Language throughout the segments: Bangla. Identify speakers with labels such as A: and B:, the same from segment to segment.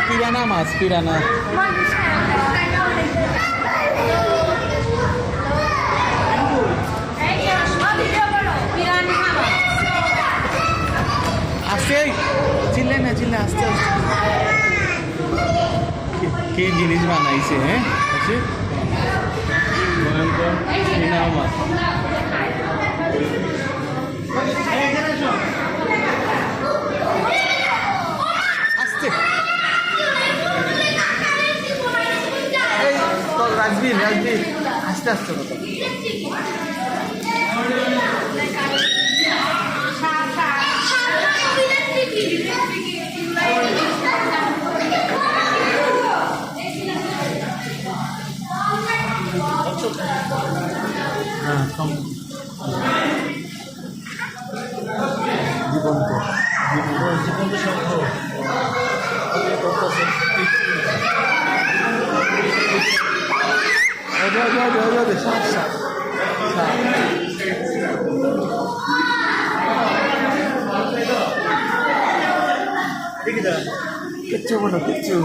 A: পিরানা মাছ পিরানা আস্তে চিল্লে না চিল্লে আস্তে আস্তে কি জিনিস বানাইছে হ্যাঁ আছে ভয়ঙ্কর পিরানা মাছ আস্তে রাজবীর রাজবীর আস্তে আস্তে কথা হ্যাঁ জীবন্ত জীবন্ত শঙ্খ কিচ্ছু বলো কিচ্ছু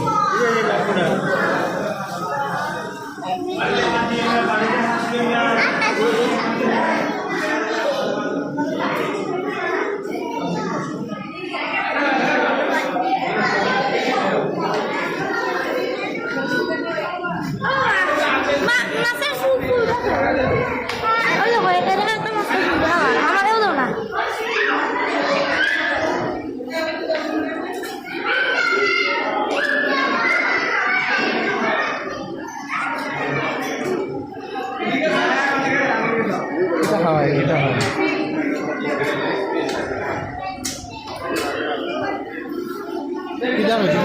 A: এটা হয় কি দাম হয়েছে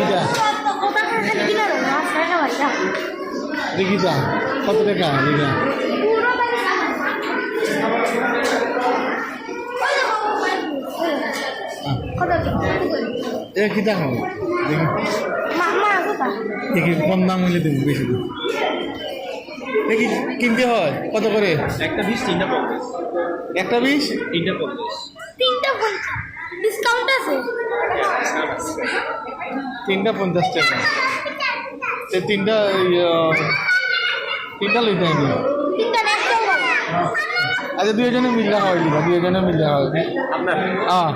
A: দেখি দাম কত টাকা দেখি কি দাম হবে দেখি কম দাম হইলে দেবো বেশি দেখি কিনতে হয় কত করে
B: একটা 20 তিনটা 50
A: একটা 20
B: তিনটা 50
C: তিনটা ডিসকাউন্ট আছে
A: তিনটা 50 টাকা তিনটা তিনটা লইতে আমি
C: তিনটা একদম
A: আচ্ছা দুইজনে মিললে হয় দুইজনে মিললে হয়
B: আপনার
A: হ্যাঁ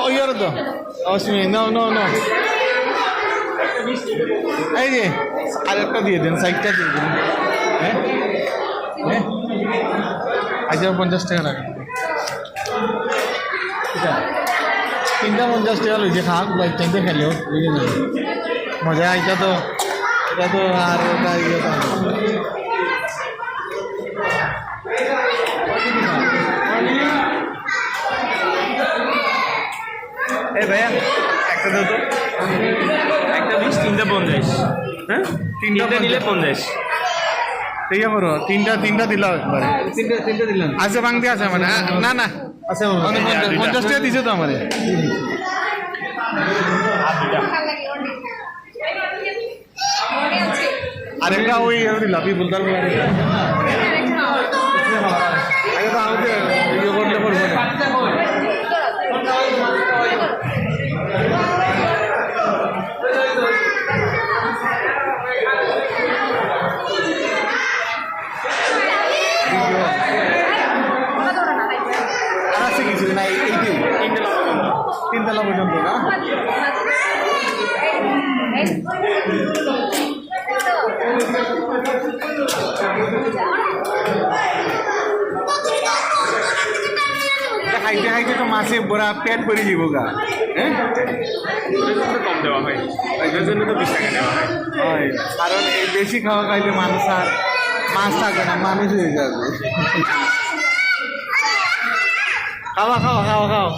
A: ওই আর তো অসুবিধা নাও নাও নাও এই যে আরেকটা দিয়ে দেন সাইডটা দিয়ে দেন হ্যাঁ হ্যাঁ আচ্ছা 50 টাকা রাখেন তিনটা 50 টাকা লইছে খাক বাইক টাইমে খেলেও বুঝে না মজা এটা তো আর ওটা ইয়ে
B: এই ভাইয়া একটা দাও তো একটা 20 তিনটা 50 হ্যাঁ তিনটা নিলে 50
A: ঠিক আছে বড় তিনটা দিলাম একবারে
B: তিনটা দিলাম
A: আছে ভাঙতে আছে মানে না না
B: আচ্ছা
A: 50 টাকা দিছে তো আমারে আরেকটা ওই লাভি বলতার আগে তো আমাকে ইয়ে করলে করবো না তিনতলা পর্যন্ত না খাইতে খাইতে তো মাছে বড়া পেট ভরে যাব গা হ্যাঁ
B: কম দেওয়া হয় এর জন্য তো 20 টাকা দেওয়া হয়
A: কারণ এই বেশি খাওয়া খাইলে মানুষ আর মাছ থাকবে না মানুষ হয়ে যাবে খাওয়া খাও খাও খাও